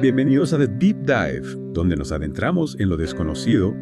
Bienvenidos a The Deep Dive, donde nos adentramos en lo desconocido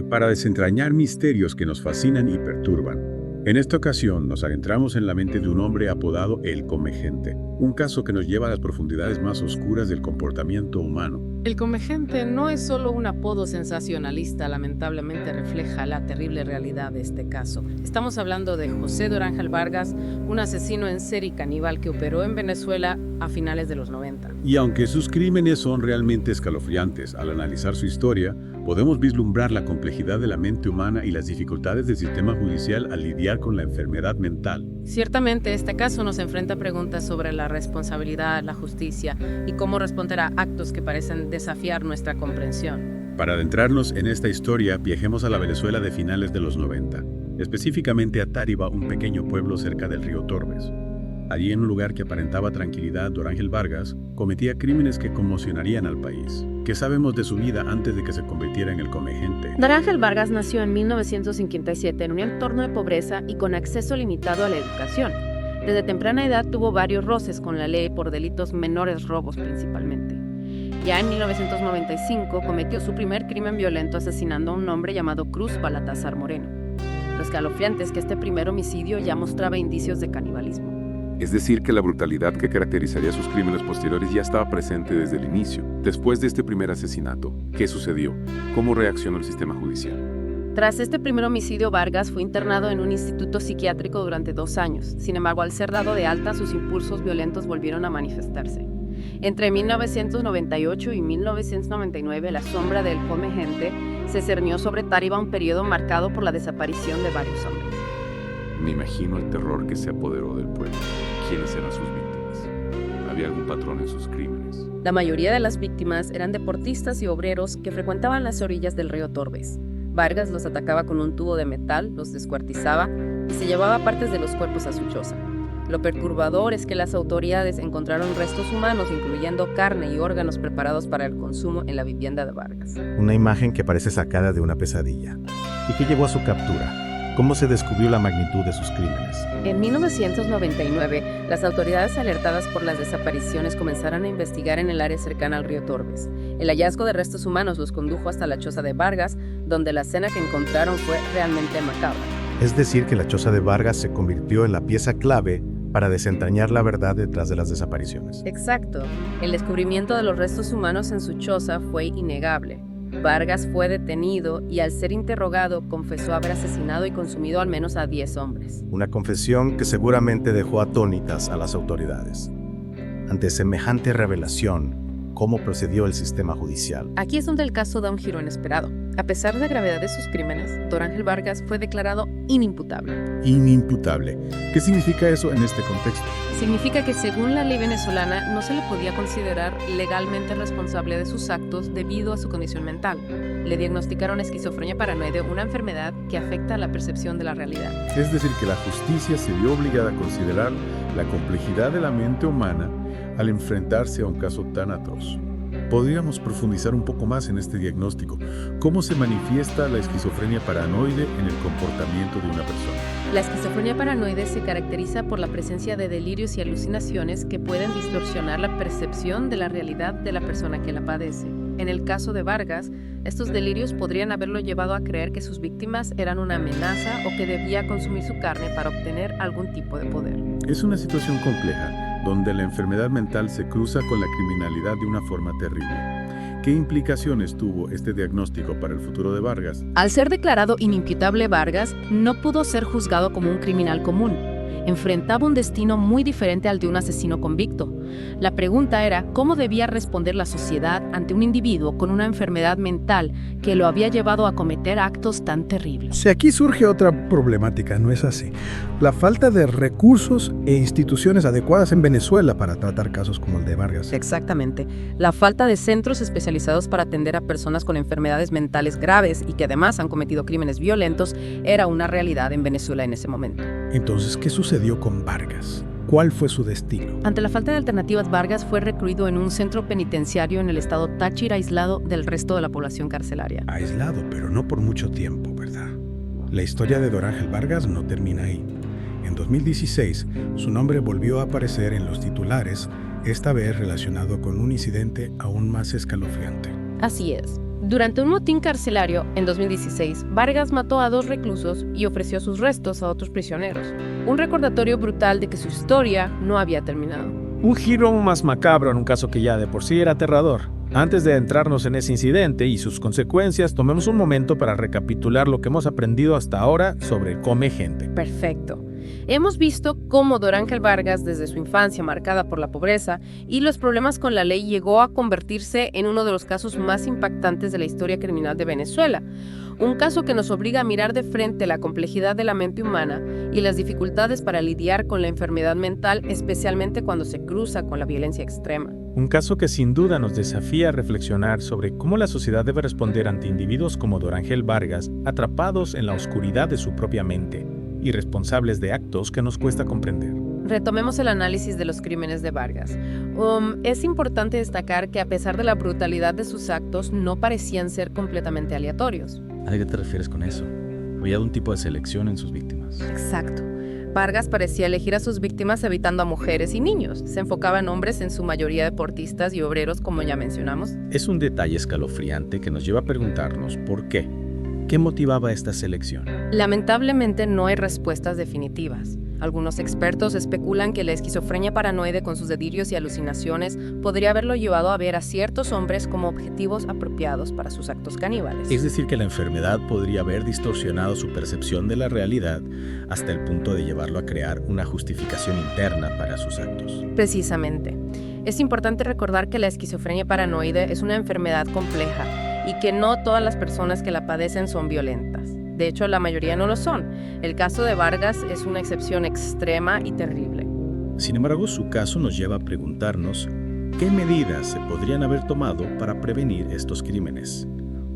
para desentrañar misterios que nos fascinan y perturban. En esta ocasión nos adentramos en la mente de un hombre apodado El Comegente, un caso que nos lleva a las profundidades más oscuras del comportamiento humano. El Comegente no es solo un apodo sensacionalista, lamentablemente refleja la terrible realidad de este caso. Estamos hablando de José Dorángel Vargas, un asesino en serie y caníbal que operó en Venezuela a finales de los 90. Y aunque sus crímenes son realmente escalofriantes, al analizar su historia, podemos vislumbrar la complejidad de la mente humana y las dificultades del sistema judicial al lidiar con la enfermedad mental. Ciertamente, este caso nos enfrenta a preguntas sobre la responsabilidad, la justicia y cómo responder a actos que parecen desafiar nuestra comprensión. Para adentrarnos en esta historia, viajemos a la Venezuela de finales de los 90, específicamente a Táriba, un pequeño pueblo cerca del río Torbes. Allí, en un lugar que aparentaba tranquilidad, Dorángel Vargas cometía crímenes que conmocionarían al país. ¿Qué sabemos de su vida antes de que se convirtiera en el Comegente? Dorángel Vargas nació en 1957 en un entorno de pobreza y con acceso limitado a la educación. Desde temprana edad tuvo varios roces con la ley por delitos menores, robos principalmente. Ya en 1995 cometió su primer crimen violento asesinando a un hombre llamado Cruz Baltazar Moreno. Lo escalofriante es que este primer homicidio ya mostraba indicios de canibalismo. Es decir, que la brutalidad que caracterizaría sus crímenes posteriores ya estaba presente desde el inicio. Después de este primer asesinato, ¿qué sucedió? ¿Cómo reaccionó el sistema judicial? Tras este primer homicidio, Vargas fue internado en un instituto psiquiátrico durante 2 años. Sin embargo, al ser dado de alta, sus impulsos violentos volvieron a manifestarse. Entre 1998 y 1999, la sombra del Comegente se cernió sobre Táriba, un periodo marcado por la desaparición de varios hombres. Me imagino el terror que se apoderó del pueblo. ¿Quiénes eran sus víctimas? ¿Había algún patrón en sus crímenes? La mayoría de las víctimas eran deportistas y obreros que frecuentaban las orillas del río Torbes. Vargas los atacaba con un tubo de metal, los descuartizaba y se llevaba partes de los cuerpos a su choza. Lo perturbador es que las autoridades encontraron restos humanos, incluyendo carne y órganos preparados para el consumo en la vivienda de Vargas. Una imagen que parece sacada de una pesadilla. ¿Y qué llevó a su captura? ¿Cómo se descubrió la magnitud de sus crímenes? En 1999, las autoridades alertadas por las desapariciones comenzaron a investigar en el área cercana al río Torbes. El hallazgo de restos humanos los condujo hasta la choza de Vargas, donde la escena que encontraron fue realmente macabra. Es decir, que la choza de Vargas se convirtió en la pieza clave para desentrañar la verdad detrás de las desapariciones. Exacto. El descubrimiento de los restos humanos en su choza fue innegable. Vargas fue detenido y al ser interrogado confesó haber asesinado y consumido al menos a 10 hombres. Una confesión que seguramente dejó atónitas a las autoridades. Ante semejante revelación, ¿cómo procedió el sistema judicial? Aquí es donde el caso da un giro inesperado. A pesar de la gravedad de sus crímenes, Dorángel Vargas fue declarado inimputable. Inimputable. ¿Qué significa eso en este contexto? Significa que según la ley venezolana no se le podía considerar legalmente responsable de sus actos debido a su condición mental. Le diagnosticaron esquizofrenia paranoide, una enfermedad que afecta a la percepción de la realidad. Es decir, que la justicia se vio obligada a considerar la complejidad de la mente humana al enfrentarse a un caso tan atroz. Podríamos profundizar un poco más en este diagnóstico. ¿Cómo se manifiesta la esquizofrenia paranoide en el comportamiento de una persona? La esquizofrenia paranoide se caracteriza por la presencia de delirios y alucinaciones que pueden distorsionar la percepción de la realidad de la persona que la padece. En el caso de Vargas, estos delirios podrían haberlo llevado a creer que sus víctimas eran una amenaza o que debía consumir su carne para obtener algún tipo de poder. Es una situación compleja, donde la enfermedad mental se cruza con la criminalidad de una forma terrible. ¿Qué implicaciones tuvo este diagnóstico para el futuro de Vargas? Al ser declarado inimputable, Vargas no pudo ser juzgado como un criminal común. Enfrentaba un destino muy diferente al de un asesino convicto. La pregunta era cómo debía responder la sociedad ante un individuo con una enfermedad mental que lo había llevado a cometer actos tan terribles. Si aquí surge otra problemática, ¿no es así? La falta de recursos e instituciones adecuadas en Venezuela para tratar casos como el de Vargas. Exactamente. La falta de centros especializados para atender a personas con enfermedades mentales graves y que además han cometido crímenes violentos era una realidad en Venezuela en ese momento. Entonces, ¿qué sucedió con Vargas? ¿Cuál fue su destino? Ante la falta de alternativas, Vargas fue recluido en un centro penitenciario en el estado Táchira, aislado del resto de la población carcelaria. Aislado, pero no por mucho tiempo, ¿verdad? La historia de Dorángel Vargas no termina ahí. En 2016, su nombre volvió a aparecer en los titulares esta vez relacionado con un incidente aún más escalofriante. Así es. Durante un motín carcelario en 2016, Vargas mató a 2 reclusos y ofreció sus restos a otros prisioneros. Un recordatorio brutal de que su historia no había terminado. Un giro aún más macabro en un caso que ya de por sí era aterrador. Antes de adentrarnos en ese incidente y sus consecuencias, tomemos un momento para recapitular lo que hemos aprendido hasta ahora sobre el come gente. Perfecto. Hemos visto cómo Dorángel Vargas, desde su infancia marcada por la pobreza y los problemas con la ley, llegó a convertirse en uno de los casos más impactantes de la historia criminal de Venezuela. Un caso que nos obliga a mirar de frente la complejidad de la mente humana y las dificultades para lidiar con la enfermedad mental, especialmente cuando se cruza con la violencia extrema. Un caso que sin duda nos desafía a reflexionar sobre cómo la sociedad debe responder ante individuos como Dorángel Vargas, atrapados en la oscuridad de su propia mente y responsables de actos que nos cuesta comprender. Retomemos el análisis de los crímenes de Vargas. Es importante destacar que a pesar de la brutalidad de sus actos, no parecían ser completamente aleatorios. ¿A qué te refieres con eso? Había un tipo de selección en sus víctimas. Exacto. Vargas parecía elegir a sus víctimas evitando a mujeres y niños. Se enfocaba en hombres, en su mayoría deportistas y obreros, como ya mencionamos. Es un detalle escalofriante que nos lleva a preguntarnos por qué. ¿Qué motivaba esta selección? Lamentablemente no hay respuestas definitivas. Algunos expertos especulan que la esquizofrenia paranoide con sus delirios y alucinaciones podría haberlo llevado a ver a ciertos hombres como objetivos apropiados para sus actos caníbales. Es decir, que la enfermedad podría haber distorsionado su percepción de la realidad hasta el punto de llevarlo a crear una justificación interna para sus actos. Precisamente. Es importante recordar que la esquizofrenia paranoide es una enfermedad compleja y que no todas las personas que la padecen son violentas. De hecho, la mayoría no lo son. El caso de Vargas es una excepción extrema y terrible. Sin embargo, su caso nos lleva a preguntarnos qué medidas se podrían haber tomado para prevenir estos crímenes.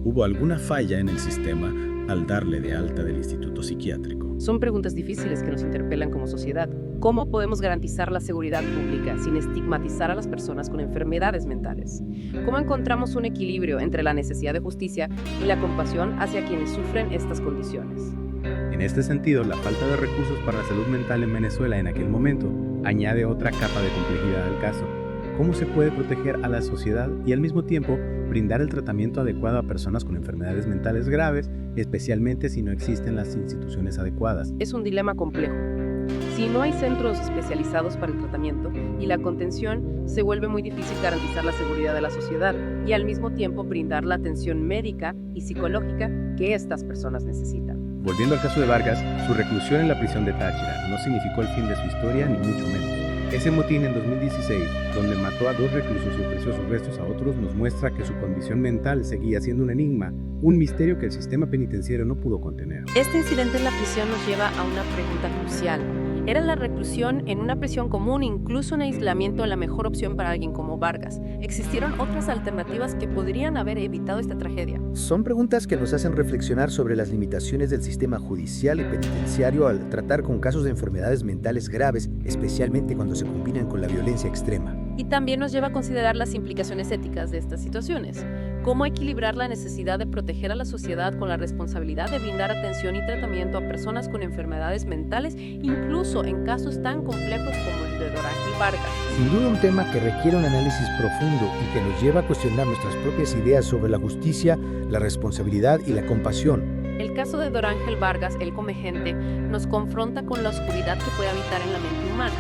¿Hubo alguna falla en el sistema al darle de alta del instituto psiquiátrico? Son preguntas difíciles que nos interpelan como sociedad. ¿Cómo podemos garantizar la seguridad pública sin estigmatizar a las personas con enfermedades mentales? ¿Cómo encontramos un equilibrio entre la necesidad de justicia y la compasión hacia quienes sufren estas condiciones? En este sentido, la falta de recursos para la salud mental en Venezuela en aquel momento añade otra capa de complejidad al caso. ¿Cómo se puede proteger a la sociedad y al mismo tiempo brindar el tratamiento adecuado a personas con enfermedades mentales graves, especialmente si no existen las instituciones adecuadas? Es un dilema complejo. Si no hay centros especializados para el tratamiento y la contención, se vuelve muy difícil garantizar la seguridad de la sociedad y al mismo tiempo brindar la atención médica y psicológica que estas personas necesitan. Volviendo al caso de Vargas, su reclusión en la prisión de Táchira no significó el fin de su historia, ni mucho menos. Ese motín en 2016, donde mató a 2 reclusos y ofreció sus restos a otros, nos muestra que su condición mental seguía siendo un enigma, un misterio que el sistema penitenciario no pudo contener. Este incidente en la prisión nos lleva a una pregunta crucial. ¿Era la reclusión en una prisión común, incluso en aislamiento, la mejor opción para alguien como Vargas? ¿Existieron otras alternativas que podrían haber evitado esta tragedia? Son preguntas que nos hacen reflexionar sobre las limitaciones del sistema judicial y penitenciario al tratar con casos de enfermedades mentales graves, especialmente cuando se combinan con la violencia extrema. Y también nos lleva a considerar las implicaciones éticas de estas situaciones. ¿Cómo equilibrar la necesidad de proteger a la sociedad con la responsabilidad de brindar atención y tratamiento a personas con enfermedades mentales, incluso en casos tan complejos como el de Dorángel Vargas? Sin duda un tema que requiere un análisis profundo y que nos lleva a cuestionar nuestras propias ideas sobre la justicia, la responsabilidad y la compasión. El caso de Dorángel Vargas, el comegente, nos confronta con la oscuridad que puede habitar en la mente humana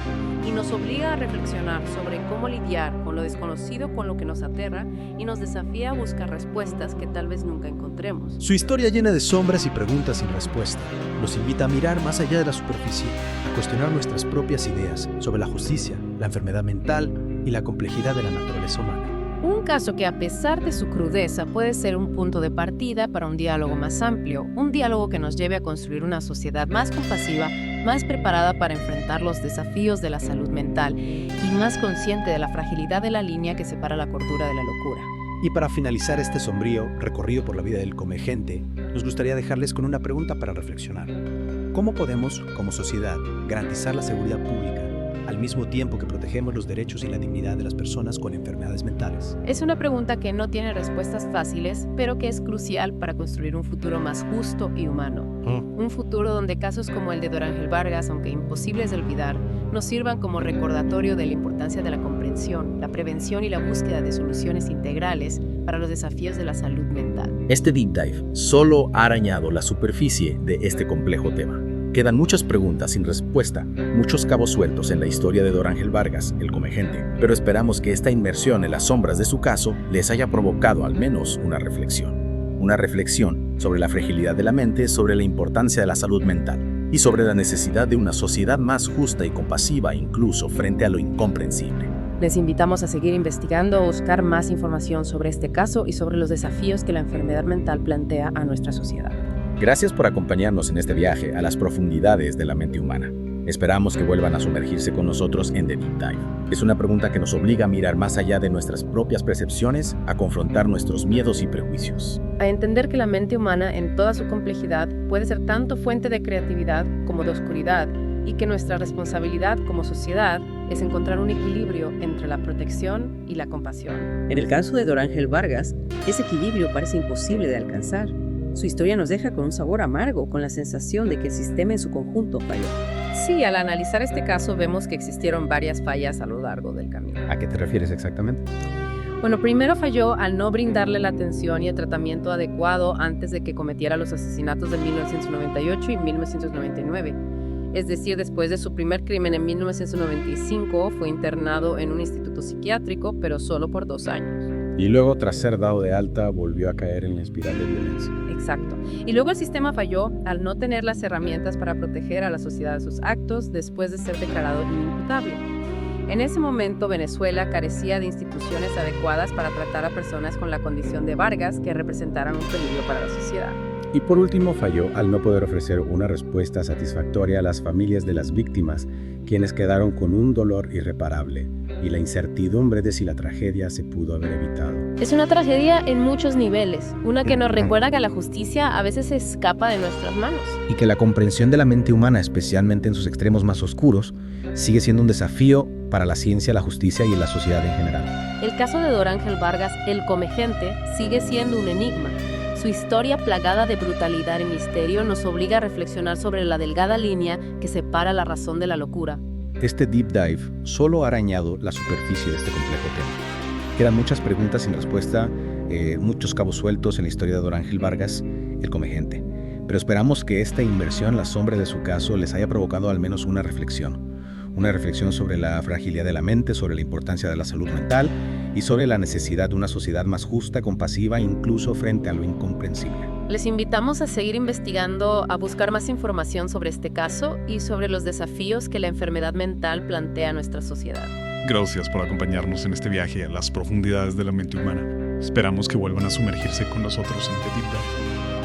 y nos obliga a reflexionar sobre cómo lidiar con lo desconocido, con lo que nos aterra, y nos desafía a buscar respuestas que tal vez nunca encontremos. Su historia llena de sombras y preguntas sin respuesta nos invita a mirar más allá de la superficie, a cuestionar nuestras propias ideas sobre la justicia, la enfermedad mental y la complejidad de la naturaleza humana. Un caso que, a pesar de su crudeza, puede ser un punto de partida para un diálogo más amplio, un diálogo que nos lleve a construir una sociedad más compasiva, más preparada para enfrentar los desafíos de la salud mental y más consciente de la fragilidad de la línea que separa la cordura de la locura. Y para finalizar este sombrío recorrido por la vida del comegente, nos gustaría dejarles con una pregunta para reflexionar. ¿Cómo podemos, como sociedad, garantizar la seguridad pública al mismo tiempo que protegemos los derechos y la dignidad de las personas con enfermedades mentales? Es una pregunta que no tiene respuestas fáciles, pero que es crucial para construir un futuro más justo y humano. Un futuro donde casos como el de Dorángel Vargas, aunque imposibles de olvidar, nos sirvan como recordatorio de la importancia de la comprensión, la prevención y la búsqueda de soluciones integrales para los desafíos de la salud mental. Este Deep Dive solo ha arañado la superficie de este complejo tema. Quedan muchas preguntas sin respuesta, muchos cabos sueltos en la historia de Dorángel Vargas, el Comegente, pero esperamos que esta inmersión en las sombras de su caso les haya provocado al menos una reflexión. Una reflexión sobre la fragilidad de la mente, sobre la importancia de la salud mental y sobre la necesidad de una sociedad más justa y compasiva incluso frente a lo incomprensible. Les invitamos a seguir investigando o buscar más información sobre este caso y sobre los desafíos que la enfermedad mental plantea a nuestra sociedad. Gracias por acompañarnos en este viaje a las profundidades de la mente humana. Esperamos que vuelvan a sumergirse con nosotros en The Deep Dive. Es una pregunta que nos obliga a mirar más allá de nuestras propias percepciones, a confrontar nuestros miedos y prejuicios. A entender que la mente humana en toda su complejidad puede ser tanto fuente de creatividad como de oscuridad y que nuestra responsabilidad como sociedad es encontrar un equilibrio entre la protección y la compasión. En el caso de Dorángel Vargas, ese equilibrio parece imposible de alcanzar. Su historia nos deja con un sabor amargo, con la sensación de que el sistema en su conjunto falló. Sí, al analizar este caso vemos que existieron varias fallas a lo largo del camino. ¿A qué te refieres exactamente? Bueno, primero falló al no brindarle la atención y el tratamiento adecuado antes de que cometiera los asesinatos de 1998 y 1999. Es decir, después de su primer crimen en 1995, fue internado en un instituto psiquiátrico, pero solo por 2 años. Y luego, tras ser dado de alta, volvió a caer en la espiral de violencia. Exacto. Y luego el sistema falló al no tener las herramientas para proteger a la sociedad de sus actos después de ser declarado inimputable. En ese momento, Venezuela carecía de instituciones adecuadas para tratar a personas con la condición de Vargas que representaran un peligro para la sociedad. Y por último, falló al no poder ofrecer una respuesta satisfactoria a las familias de las víctimas, quienes quedaron con un dolor irreparable y la incertidumbre de si la tragedia se pudo haber evitado. Es una tragedia en muchos niveles, una que nos recuerda que la justicia a veces se escapa de nuestras manos. Y que la comprensión de la mente humana, especialmente en sus extremos más oscuros, sigue siendo un desafío para la ciencia, la justicia y la sociedad en general. El caso de Dorángel Vargas, el Comegente, sigue siendo un enigma. Su historia plagada de brutalidad y misterio nos obliga a reflexionar sobre la delgada línea que separa la razón de la locura. Este Deep Dive solo ha arañado la superficie de este complejo tema. Quedan muchas preguntas sin respuesta, muchos cabos sueltos en la historia de Dorángel Vargas, el Comegente. Pero esperamos que esta inmersión en la sombra de su caso les haya provocado al menos una reflexión sobre la fragilidad de la mente, sobre la importancia de la salud mental y sobre la necesidad de una sociedad más justa, compasiva, incluso frente a lo incomprensible. Les invitamos a seguir investigando, a buscar más información sobre este caso y sobre los desafíos que la enfermedad mental plantea a nuestra sociedad. Gracias por acompañarnos en este viaje a las profundidades de la mente humana. Esperamos que vuelvan a sumergirse con nosotros en The Deep Dive.